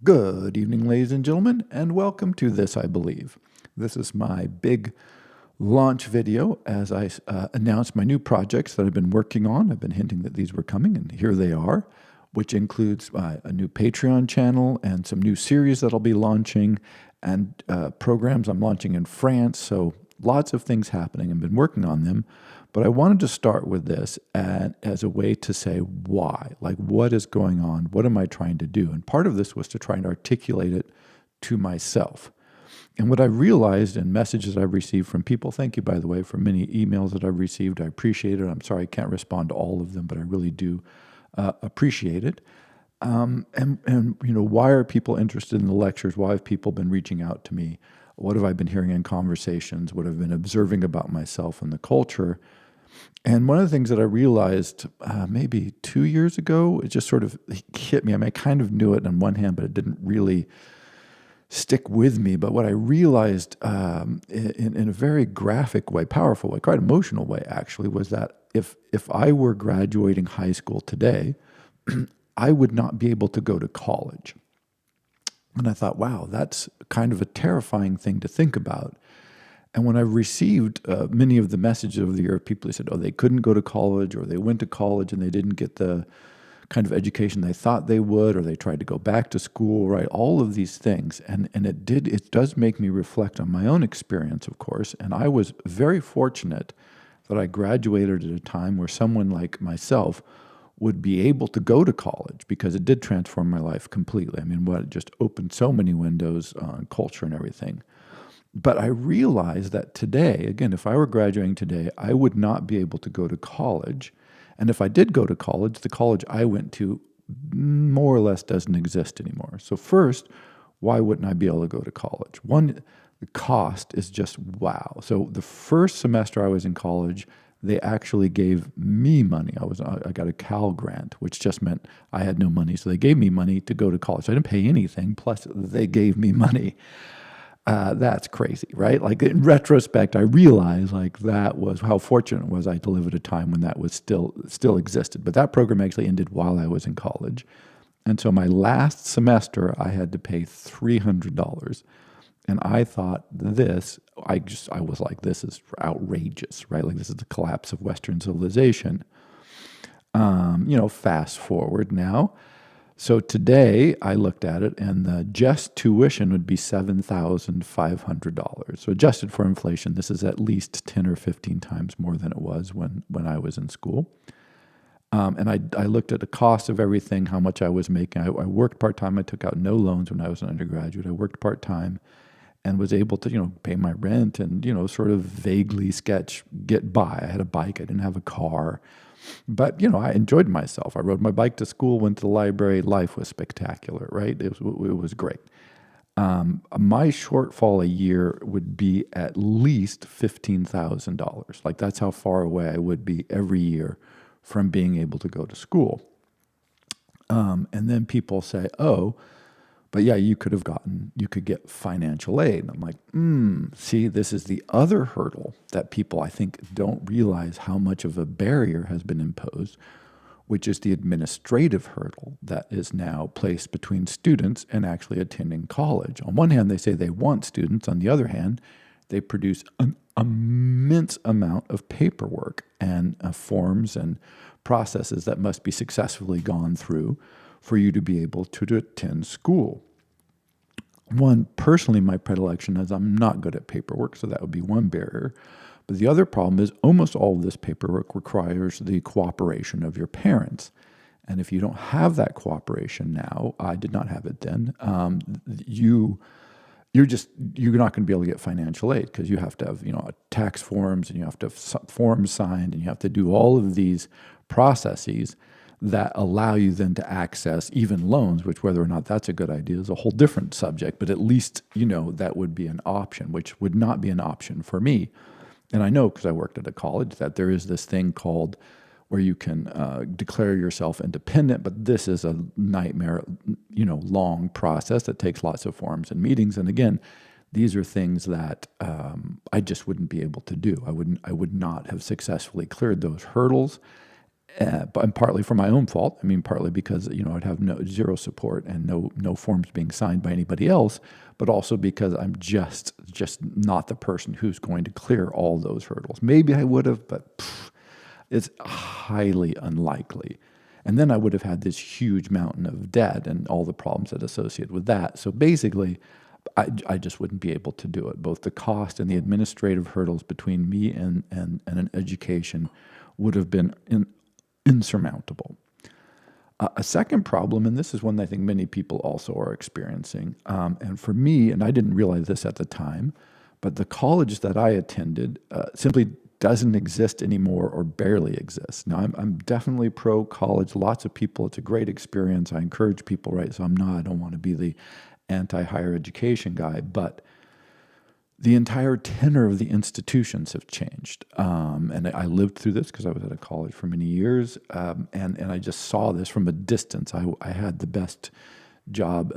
Good evening, ladies and gentlemen, and welcome to This I Believe. This is my big launch video as I announce my new projects that I've been working on. I've been hinting that these were coming, and here they are, which includes a new Patreon channel and some new series that I'll be launching and programs I'm launching in France. So lots of things happening. I've been working on them. But I wanted to start with this as a way to say why, like what is going on? What am I trying to do? And part of this was to try and articulate it to myself. And what I realized in messages I've received from people, thank you, by the way, for many emails that I've received. I appreciate it. I'm sorry I can't respond to all of them, but I really do appreciate it. Why are people interested in the lectures? Why have people been reaching out to me? What have I been hearing in conversations? What I've been observing about myself and the culture? And one of the things that I realized maybe 2 years ago, it just sort of hit me. I mean, I kind of knew it on one hand, but it didn't really stick with me. But what I realized in a very graphic way, powerful way, quite emotional way, actually, was that if I were graduating high school today, I would not be able to go to college. And I thought, wow, that's kind of a terrifying thing to think about. And when I received many of the messages over the year of people who said, oh, they couldn't go to college, or they went to college and they didn't get the kind of education they thought they would, or they tried to go back to school, right? All of these things. And it does make me reflect on my own experience, of course. And I was very fortunate that I graduated at a time where someone like myself would be able to go to college, because it did transform my life completely. I mean, what it just opened so many windows on culture and everything. But I realized that today, again, if I were graduating today, I would not be able to go to college. And if I did go to college, the college I went to more or less doesn't exist anymore. So first, why wouldn't I be able to go to college? One, the cost is just wow. So the first semester I was in college, they actually gave me money. I got a Cal grant, which just meant I had no money. So they gave me money to go to college. I didn't pay anything, plus they gave me money. That's crazy, right? Like in retrospect, I realize like that was how fortunate was I to live at a time when that was still existed. But that program actually ended while I was in college. And so my last semester, I had to pay $300. And I thought I was like, this is outrageous, right? Like this is the collapse of Western civilization. Fast forward now. So today I looked at it, and the just tuition would be $7,500. So adjusted for inflation, this is at least 10 or 15 times more than it was when I was in school. And I looked at the cost of everything, how much I was making. I worked part-time. I took out no loans when I was an undergraduate. I worked part-time and was able to, pay my rent and, sort of vaguely get by. I had a bike. I didn't have a car. But, I enjoyed myself. I rode my bike to school, went to the library. Life was spectacular, right? It was great. My shortfall a year would be at least $15,000. Like that's how far away I would be every year from being able to go to school. And then people say, oh, but yeah, you could get financial aid. And I'm like, see, this is the other hurdle that people, I think, don't realize how much of a barrier has been imposed, which is the administrative hurdle that is now placed between students and actually attending college. On one hand, they say they want students. On the other hand, they produce an immense amount of paperwork and forms and processes that must be successfully gone through for you to be able to attend school. One, personally, my predilection is I'm not good at paperwork, so that would be one barrier. But the other problem is almost all of this paperwork requires the cooperation of your parents. And if you don't have that cooperation now, I did not have it then, you're not going to be able to get financial aid, because you have to have tax forms, and you have to have forms signed, and you have to do all of these processes that allow you then to access even loans, which whether or not that's a good idea is a whole different subject, but at least that would be an option, which would not be an option for me. And I know, because I worked at a college, that there is this thing called where you can declare yourself independent, but this is a nightmare, long process that takes lots of forms and meetings. And again, these are things that I just wouldn't be able to do. I would not have successfully cleared those hurdles. and partly for my own fault. I mean, partly because I'd have zero support and no forms being signed by anybody else, but also because I'm just not the person who's going to clear all those hurdles. Maybe I would have, but it's highly unlikely. And then I would have had this huge mountain of debt and all the problems that associate with that. So basically, I just wouldn't be able to do it. Both the cost and the administrative hurdles between me and an education would have been insurmountable. A second problem, and this is one that I think many people also are experiencing, and for me, and I didn't realize this at the time, but the college that I attended simply doesn't exist anymore or barely exists. Now, I'm definitely pro college. Lots of people, it's a great experience. I encourage people, right? So I don't want to be the anti-higher education guy, but the entire tenor of the institutions have changed. And I lived through this because I was at a college for many years. And I just saw this from a distance. I had the best job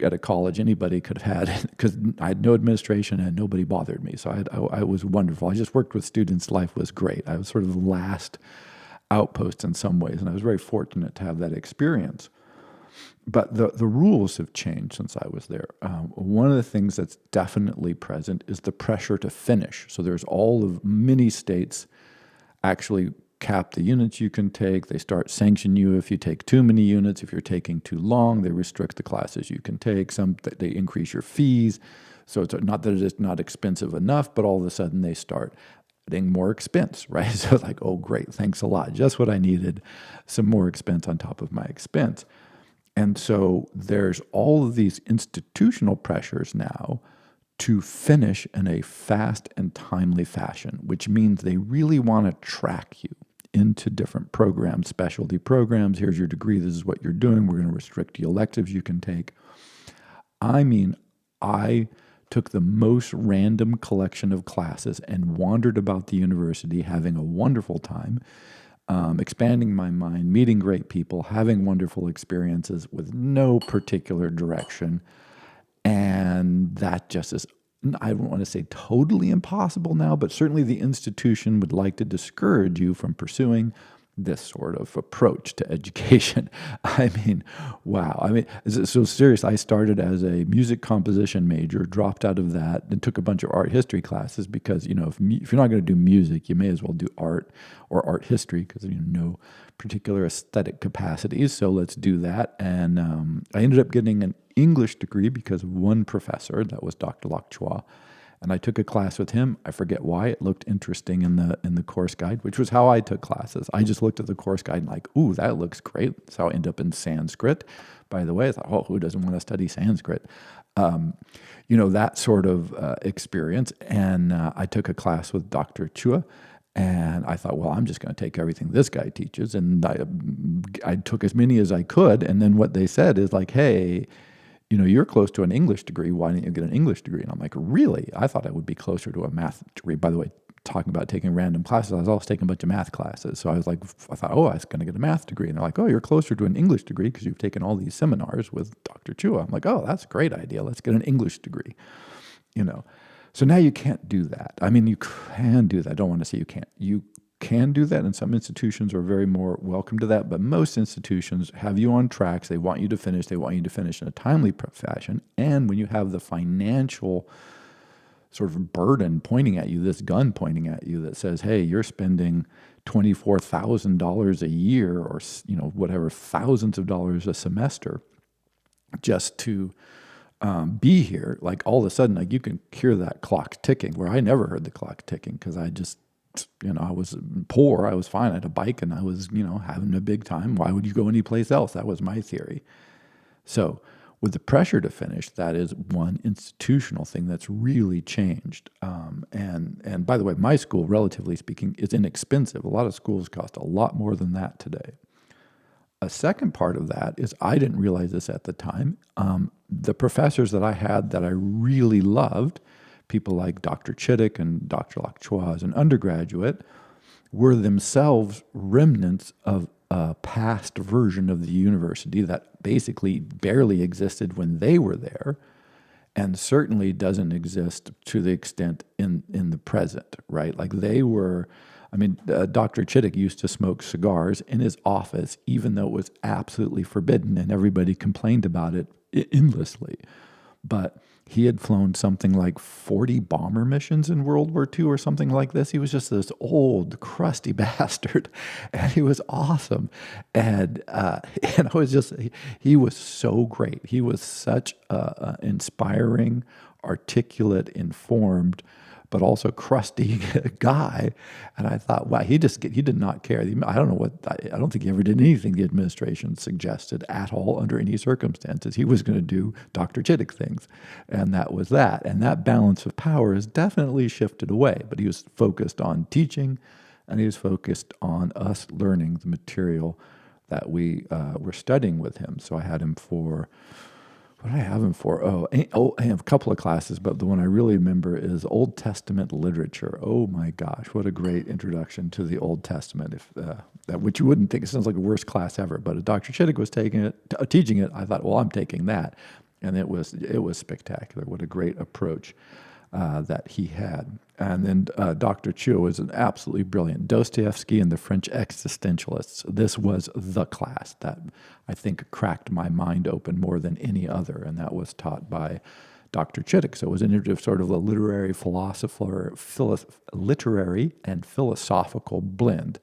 at a college anybody could have had because I had no administration and nobody bothered me. So I was wonderful. I just worked with students. Life was great. I was sort of the last outpost in some ways. And I was very fortunate to have that experience. But the rules have changed since I was there. One of the things that's definitely present is the pressure to finish. So there's many states actually cap the units you can take. They start sanctioning you if you take too many units. If you're taking too long, they restrict the classes you can take. They increase your fees. So it's not that it's not expensive enough, but all of a sudden they start adding more expense, right? So it's like, oh, great, thanks a lot. Just what I needed, some more expense on top of my expense. And so there's all of these institutional pressures now to finish in a fast and timely fashion, which means they really want to track you into different programs, specialty programs. Here's your degree. This is what you're doing. We're going to restrict the electives you can take. I mean, I took the most random collection of classes and wandered about the university having a wonderful time. Expanding my mind, meeting great people, having wonderful experiences with no particular direction. And that just is, I don't want to say totally impossible now, but certainly the institution would like to discourage you from pursuing this sort of approach to education. I mean, wow. I mean, so serious. I started as a music composition major, dropped out of that, and took a bunch of art history classes because, if you're not going to do music, you may as well do art or art history because no particular aesthetic capacities. So let's do that. And I ended up getting an English degree because of one professor, that was Dr. Lac Chua. And I took a class with him. I forget why. It looked interesting in the course guide, which was how I took classes. I just looked at the course guide and like, ooh, that looks great. That's how I ended up in Sanskrit. By the way, I thought, oh, who doesn't want to study Sanskrit? That sort of experience. And I took a class with Dr. Chua. And I thought, well, I'm just going to take everything this guy teaches. And I took as many as I could. And then what they said is like, hey, you're close to an English degree. Why didn't you get an English degree? And I'm like, really? I thought I would be closer to a math degree. By the way, talking about taking random classes, I was also taking a bunch of math classes. So I thought, oh, I was going to get a math degree. And they're like, oh, you're closer to an English degree because you've taken all these seminars with Dr. Chua. I'm like, oh, that's a great idea. Let's get an English degree. So now you can't do that. I mean, you can do that. I don't want to say you can't. You can do that, and some institutions are very more welcome to that, but most institutions have you on tracks. They want you to finish. They want you to finish in a timely fashion. And when you have the financial sort of burden pointing at you, this gun pointing at you that says, hey, you're spending $24,000 a year or whatever, thousands of dollars a semester just to be here, like all of a sudden, like you can hear that clock ticking, where I never heard the clock ticking because I just I was poor. I was fine. I had a bike and I was, having a big time. Why would you go anyplace else? That was my theory. So with the pressure to finish, that is one institutional thing that's really changed. And by the way, my school, relatively speaking, is inexpensive. A lot of schools cost a lot more than that today. A second part of that is I didn't realize this at the time. The professors that I had that I really loved, people like Dr. Chittick and Dr. Lac Chua as an undergraduate, were themselves remnants of a past version of the university that basically barely existed when they were there and certainly doesn't exist to the extent in the present, right? Like they were I mean, Dr. Chittick used to smoke cigars in his office, even though it was absolutely forbidden, and everybody complained about it endlessly. But he had flown something like 40 bomber missions in World War II or something like this. He was just this old, crusty bastard, and he was awesome. And I was just, he was so great. He was such a inspiring, articulate, informed, but also crusty guy. And I thought, wow, he did not care. I don't know I don't think he ever did anything the administration suggested at all under any circumstances. He was going to do Dr. Chittick things. And that was that. And that balance of power has definitely shifted away. But he was focused on teaching, and he was focused on us learning the material that we were studying with him. So I had him for, what did I have him for? I have a couple of classes, but the one I really remember is Old Testament literature. Oh my gosh, what a great introduction to the Old Testament! Which you wouldn't think, it sounds like the worst class ever, but Dr. Chittick was teaching it. I thought, well, I'm taking that, and it was spectacular. What a great approach that he had. And then Dr. Chu was an absolutely brilliant. Dostoevsky and the French existentialists. This was the class that I think cracked my mind open more than any other, and that was taught by Dr. Chittick. So it was an sort of a literary philosopher, literary and philosophical blend.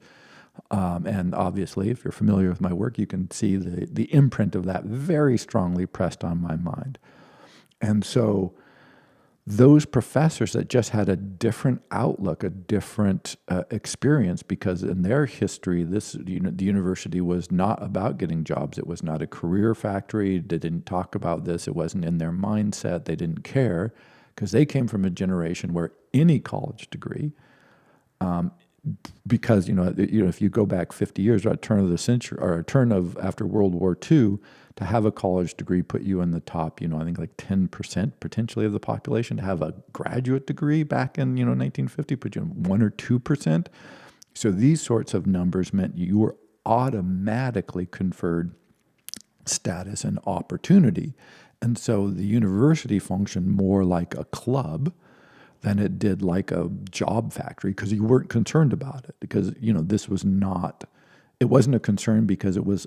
And obviously, if you're familiar with my work, you can see the imprint of that very strongly pressed on my mind. And so those professors that just had a different outlook, a different experience, because in their history, the university was not about getting jobs. It was not a career factory. They didn't talk about this. It wasn't in their mindset. They didn't care, because they came from a generation where any college degree, because if you go back 50 years, or a turn of the century, or a turn of after World War II, to have a college degree put you in the top, I think like 10% potentially of the population. To have a graduate degree back in 1950 put you in 1 or 2%. So these sorts of numbers meant you were automatically conferred status and opportunity. And so the university functioned more like a club than it did like a job factory, because you weren't concerned about it, because this was not, it wasn't a concern, because it was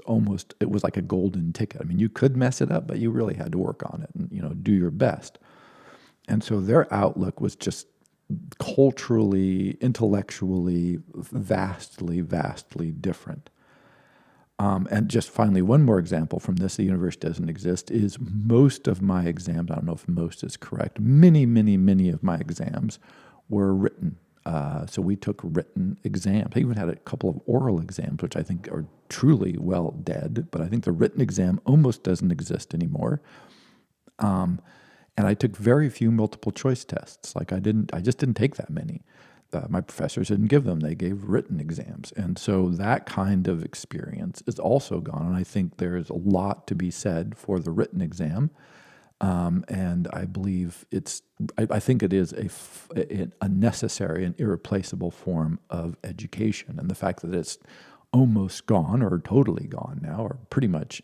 like a golden ticket. I mean, you could mess it up, but you really had to work on it and do your best. And so their outlook was just culturally, intellectually, vastly different. And just finally, one more example from this, the universe doesn't exist, is most of my exams, I don't know if most is correct, many of my exams were written. So we took written exams. I even had a couple of oral exams, which I think are truly well dead, but I think the written exam almost doesn't exist anymore. And I took very few multiple choice tests. Like I just didn't take that many. My professors didn't give them. They gave written exams. And so that kind of experience is also gone. And I think there's a lot to be said for the written exam. And I believe I think it is a necessary and irreplaceable form of education. And the fact that it's almost gone, or totally gone now, or pretty much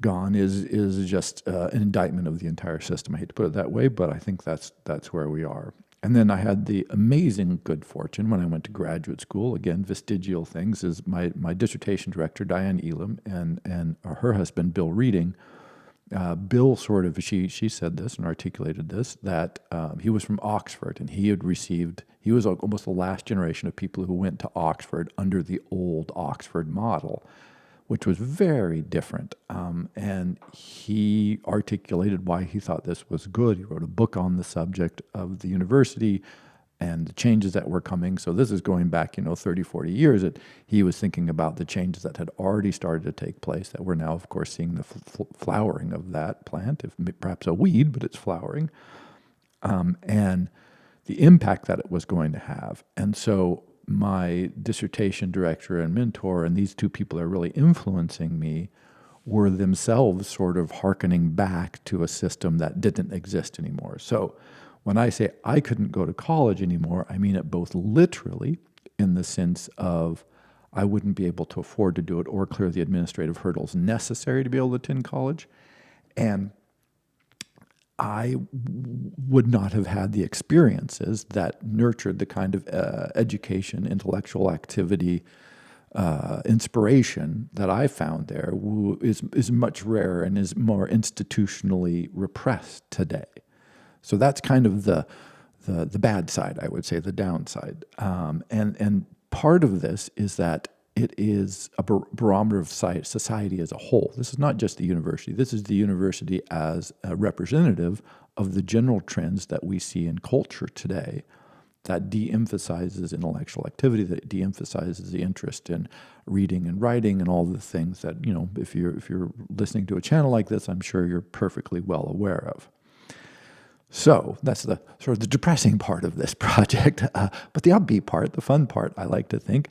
gone, is just an indictment of the entire system. I hate to put it that way, but I think that's where we are. And then I had the amazing good fortune when I went to graduate school, again, vestigial things, is my dissertation director, Diane Elam, and her husband, Bill Reading. Bill she said this and articulated this, that he was from Oxford, and he was almost the last generation of people who went to Oxford under the old Oxford model, which was very different. And he articulated why he thought this was good. He wrote a book on the subject of the university and the changes that were coming. So this is going back, 30, 40 years. He was thinking about the changes that had already started to take place, that we're now, of course, seeing the flowering of that plant, if perhaps a weed, but it's flowering, and the impact that it was going to have. And so my dissertation director and mentor, and these two people that are really influencing me, were themselves sort of hearkening back to a system that didn't exist anymore. So when I say I couldn't go to college anymore, I mean it both literally, in the sense of I wouldn't be able to afford to do it or clear the administrative hurdles necessary to be able to attend college, and I would not have had the experiences that nurtured the kind of education, intellectual activity, inspiration that I found there is much rarer and is more institutionally repressed today. So that's kind of the bad side, I would say, the downside. And part of this is that it is a barometer of society as a whole. This is not just the university. This is the university as a representative of the general trends that we see in culture today that de-emphasizes intellectual activity, that de-emphasizes the interest in reading and writing and all the things that, if you're listening to a channel like this, I'm sure you're perfectly well aware of. So that's the sort of the depressing part of this project. But the upbeat part, the fun part, I like to think,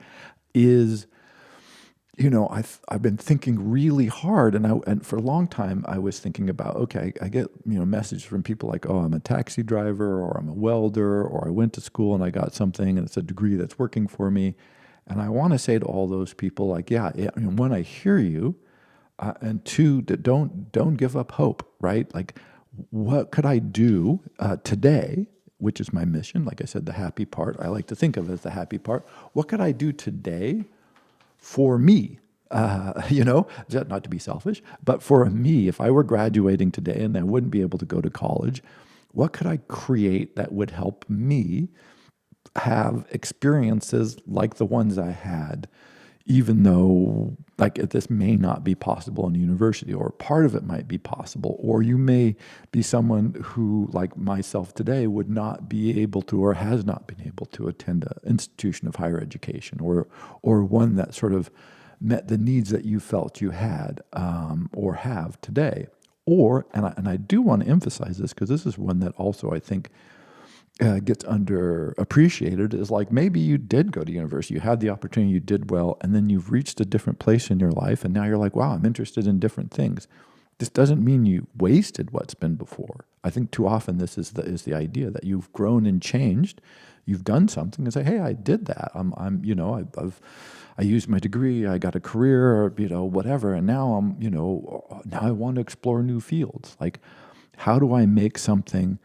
is, I've been thinking really hard, and for a long time I was thinking about, okay, I get messages from people like, oh, I'm a taxi driver, or I'm a welder, or I went to school and I got something and it's a degree that's working for me, and I want to say to all those people, like, yeah, one, I hear you, and two, that don't give up hope, right? Like, what could I do today, which is my mission? Like I said, the happy part, I like to think of it as the happy part. What could I do today for me? Not to be selfish, but for me, if I were graduating today and I wouldn't be able to go to college, what could I create that would help me have experiences like the ones I had, even though this may not be possible in university, or part of it might be possible, or you may be someone who, like myself today, would not be able to, or has not been able to, attend an institution of higher education, or one that sort of met the needs that you felt you had, or have today. Or, and I do want to emphasize this because this is one that also I think gets underappreciated, is like, maybe you did go to university, you had the opportunity, you did well, and then you've reached a different place in your life, and now you're like, wow, I'm interested in different things. This doesn't mean you wasted what's been before. I think too often this is the idea that you've grown and changed, you've done something, and say, hey, I did that. I used my degree, I got a career, or whatever, and now now I want to explore new fields. Like, how do I make something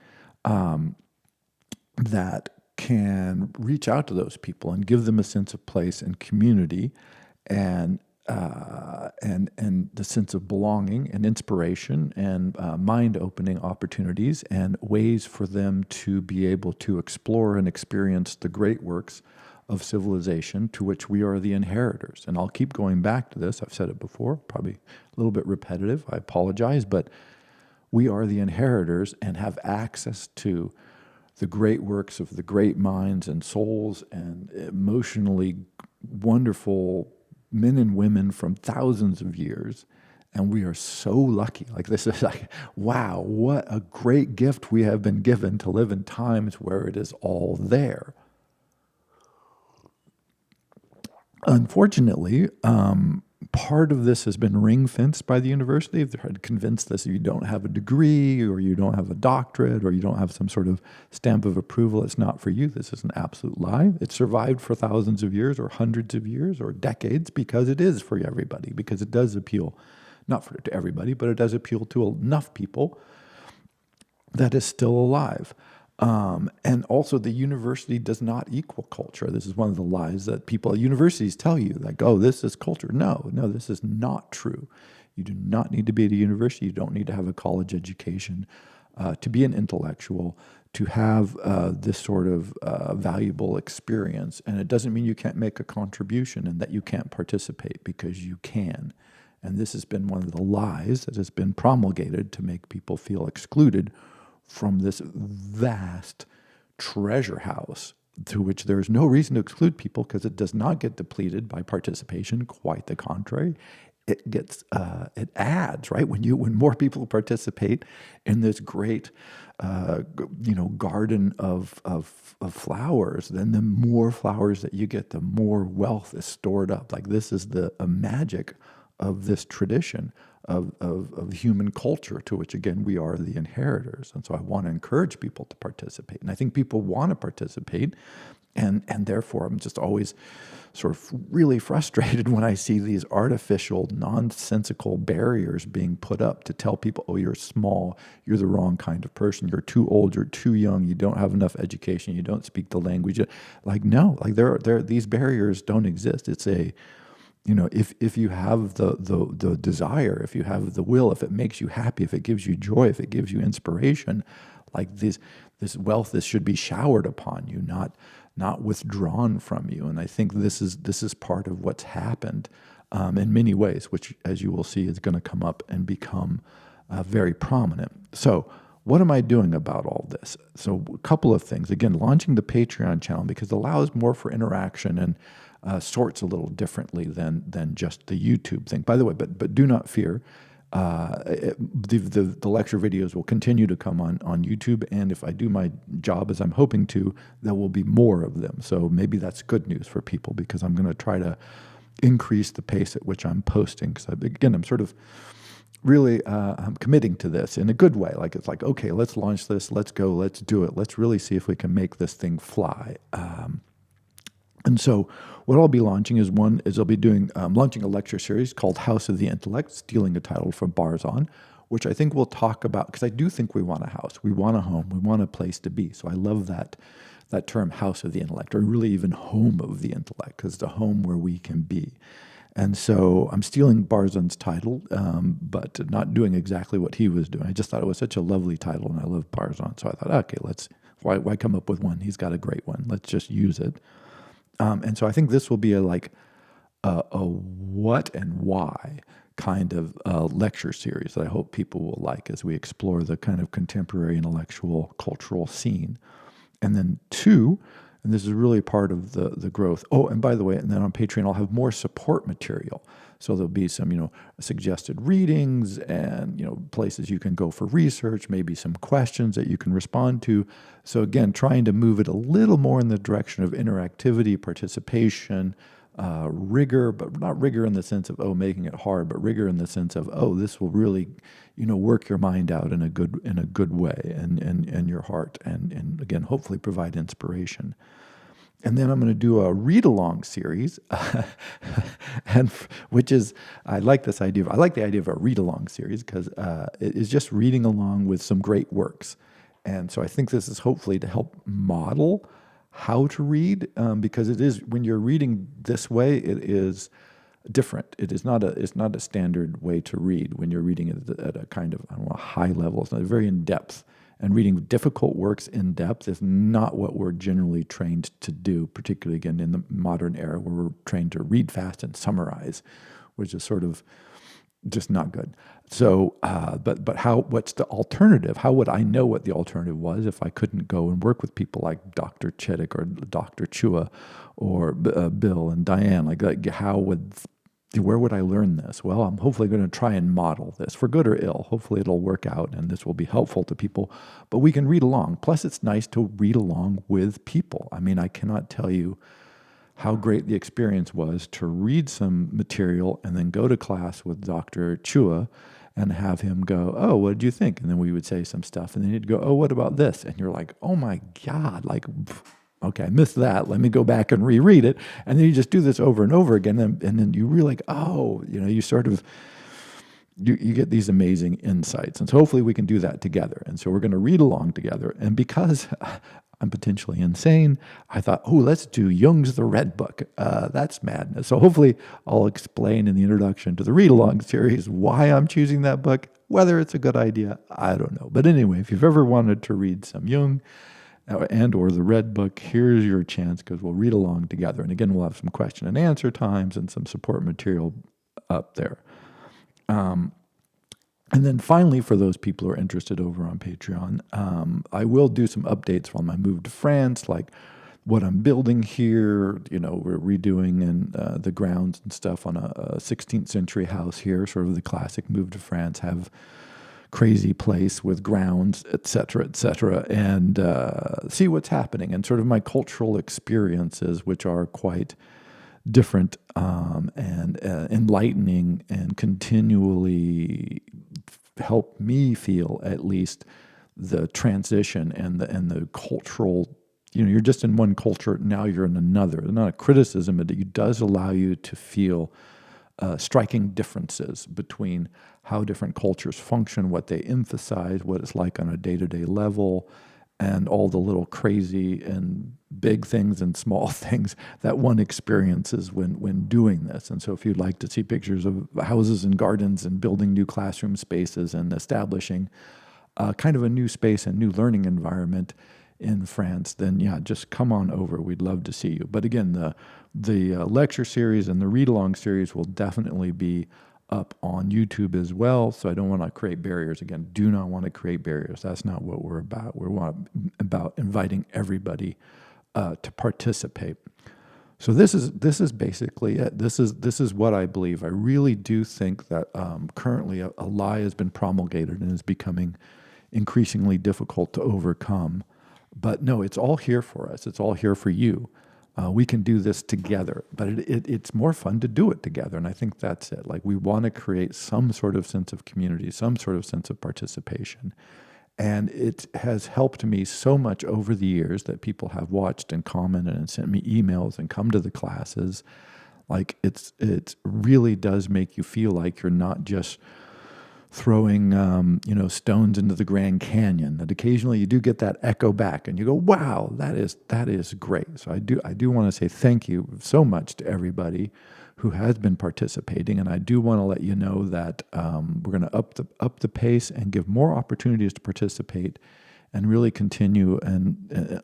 that can reach out to those people and give them a sense of place and community, and the sense of belonging and inspiration and mind-opening opportunities and ways for them to be able to explore and experience the great works of civilization to which we are the inheritors. And I'll keep going back to this. I've said it before, probably a little bit repetitive. I apologize, but we are the inheritors and have access to the great works of the great minds and souls and emotionally wonderful men and women from thousands of years. And we are so lucky. Like, this is like, wow, what a great gift we have been given to live in times where it is all there. Unfortunately, part of this has been ring-fenced by the university. They've tried to convince us, if you don't have a degree, or you don't have a doctorate, or you don't have some sort of stamp of approval, it's not for you. This is an absolute lie. It survived for thousands of years, or hundreds of years, or decades, because it is for everybody, because it does appeal, not to everybody, but it does appeal to enough people that is still alive. And also, the university does not equal culture. This is one of the lies that people at universities tell you, like, oh, this is culture. No, this is not true. You do not need to be at a university. You don't need to have a college education to be an intellectual, to have this sort of valuable experience. And it doesn't mean you can't make a contribution and that you can't participate, because you can. And this has been one of the lies that has been promulgated to make people feel excluded from this vast treasure house, to which there is no reason to exclude people, because it does not get depleted by participation. Quite the contrary. It gets, it adds, right? When more people participate in this great, garden of flowers, then the more flowers that you get, the more wealth is stored up. Like, this is the magic of this tradition of human culture, to which, again, we are the inheritors. And so I want to encourage people to participate. And I think people want to participate And therefore, I'm just always sort of really frustrated when I see these artificial, nonsensical barriers being put up to tell people, oh, you're small, you're the wrong kind of person, you're too old, you're too young, you don't have enough education, you don't speak the language. Like, no, like these barriers don't exist. It's if you have the desire, if you have the will, if it makes you happy, if it gives you joy, if it gives you inspiration, like this wealth, this should be showered upon you, not withdrawn from you. And I think this is part of what's happened in many ways, which, as you will see, is going to come up and become very prominent. So what am I doing about all this? So a couple of things. Again, launching the Patreon channel because it allows more for interaction and sorts a little differently than just the YouTube thing. By the way, but do not fear. The lecture videos will continue to come on YouTube, and if I do my job as I'm hoping to, there will be more of them. So maybe that's good news for people because I'm going to try to increase the pace at which I'm posting. Because again, I'm sort of really I'm committing to this in a good way. Like it's like, okay, let's launch this, let's go, let's do it, let's really see if we can make this thing fly. And so what I'll be launching is I'll be doing launching a lecture series called House of the Intellect, stealing a title from Barzan, which I think we'll talk about because I do think we want a house, we want a home, we want a place to be. So I love that term, House of the Intellect, or really even home of the intellect, because it's a home where we can be. And so I'm stealing Barzan's title, but not doing exactly what he was doing. I just thought it was such a lovely title, and I love Barzan. So I thought, okay, why come up with one? He's got a great one. Let's just use it. And so I think this will be a what and why kind of lecture series that I hope people will like as we explore the kind of contemporary intellectual cultural scene. And then two, and this is really part of the growth. Oh, and by the way, and then on Patreon, I'll have more support material. So there'll be some, suggested readings and, places you can go for research, maybe some questions that you can respond to. So again, trying to move it a little more in the direction of interactivity, participation, rigor, but not rigor in the sense of, making it hard, but rigor in the sense of, this will really, work your mind out in a good way and your heart and again, hopefully provide inspiration. And then I'm going to do a read-along series, and which is, I like the idea of a read-along series because it is just reading along with some great works. And so I think this is hopefully to help model how to read, because it is, when you're reading this way, it is different. It's not a standard way to read when you're reading it at a kind of, high level. It's not very in-depth. And reading difficult works in depth is not what we're generally trained to do, particularly, again, in the modern era where we're trained to read fast and summarize, which is sort of just not good. So, what's the alternative? How would I know what the alternative was if I couldn't go and work with people like Dr. Chittick or Dr. Chua or Bill and Diane? Like where would I learn this? Well, I'm hopefully going to try and model this for good or ill. Hopefully it'll work out and this will be helpful to people, but we can read along. Plus it's nice to read along with people. I mean, I cannot tell you how great the experience was to read some material and then go to class with Dr. Chua and have him go, oh, what did you think? And then we would say some stuff and then he'd go, oh, what about this? And you're like, oh my God, like, okay, I missed that. Let me go back and reread it. And then you just do this over and over again. And then you really you sort of, you get these amazing insights. And so hopefully we can do that together. And so we're going to read along together. And because I'm potentially insane, I thought, let's do Jung's The Red Book. That's madness. So hopefully I'll explain in the introduction to the read along series why I'm choosing that book. Whether it's a good idea, I don't know. But anyway, if you've ever wanted to read some Jung, and or the Red Book, here's your chance because we'll read along together. And again, we'll have some question and answer times and some support material up there. And then finally, for those people who are interested over on Patreon, I will do some updates on my move to France, like what I'm building here. We're redoing the grounds and stuff on a 16th century house here, sort of the classic move to France, have crazy place with grounds, et cetera, and see what's happening and sort of my cultural experiences, which are quite different and enlightening and continually help me feel at least the transition and the cultural you're just in one culture, now you're in another. Not a criticism, but it does allow you to feel striking differences between how different cultures function, what they emphasize, what it's like on a day-to-day level, and all the little crazy and big things and small things that one experiences when doing this. And so if you'd like to see pictures of houses and gardens and building new classroom spaces and establishing kind of a new space and new learning environment in France, then yeah, just come on over. We'd love to see you. But again, the lecture series and the read-along series will definitely be up on YouTube as well. So I don't want to create barriers. Again, do not want to create barriers. That's not what we're about. We're about inviting everybody to participate. So this is basically it. This is what I believe. I really do think that currently a lie has been promulgated and is becoming increasingly difficult to overcome. But no, it's all here for us. It's all here for you. We can do this together, but it's more fun to do it together. And I think that's it. Like, we want to create some sort of sense of community, some sort of sense of participation. And it has helped me so much over the years that people have watched and commented and sent me emails and come to the classes. Like, it really does make you feel like you're not just throwing stones into the Grand Canyon. That occasionally you do get that echo back, and you go, "Wow, that is great." So I do want to say thank you so much to everybody who has been participating, and I do want to let you know that we're going to up the pace and give more opportunities to participate, and really continue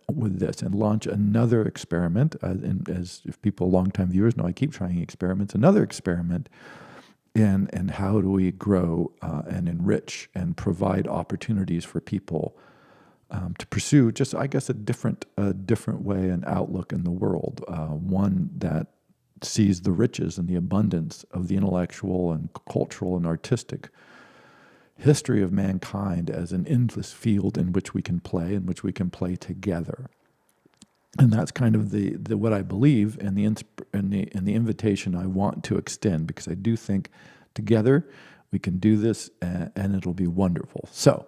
with this and launch another experiment. And as if people, longtime viewers know, I keep trying experiments. Another experiment. And how do we grow and enrich and provide opportunities for people to pursue just, I guess, a different way and outlook in the world, one that sees the riches and the abundance of the intellectual and cultural and artistic history of mankind as an endless field in which we can play together. And that's kind of the what I believe and the invitation I want to extend, because I do think together we can do this and it'll be wonderful. So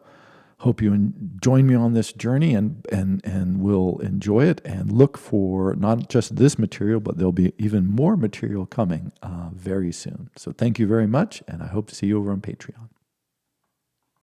hope you join me on this journey and will enjoy it, and look for not just this material, but there'll be even more material coming very soon. So thank you very much, and I hope to see you over on Patreon.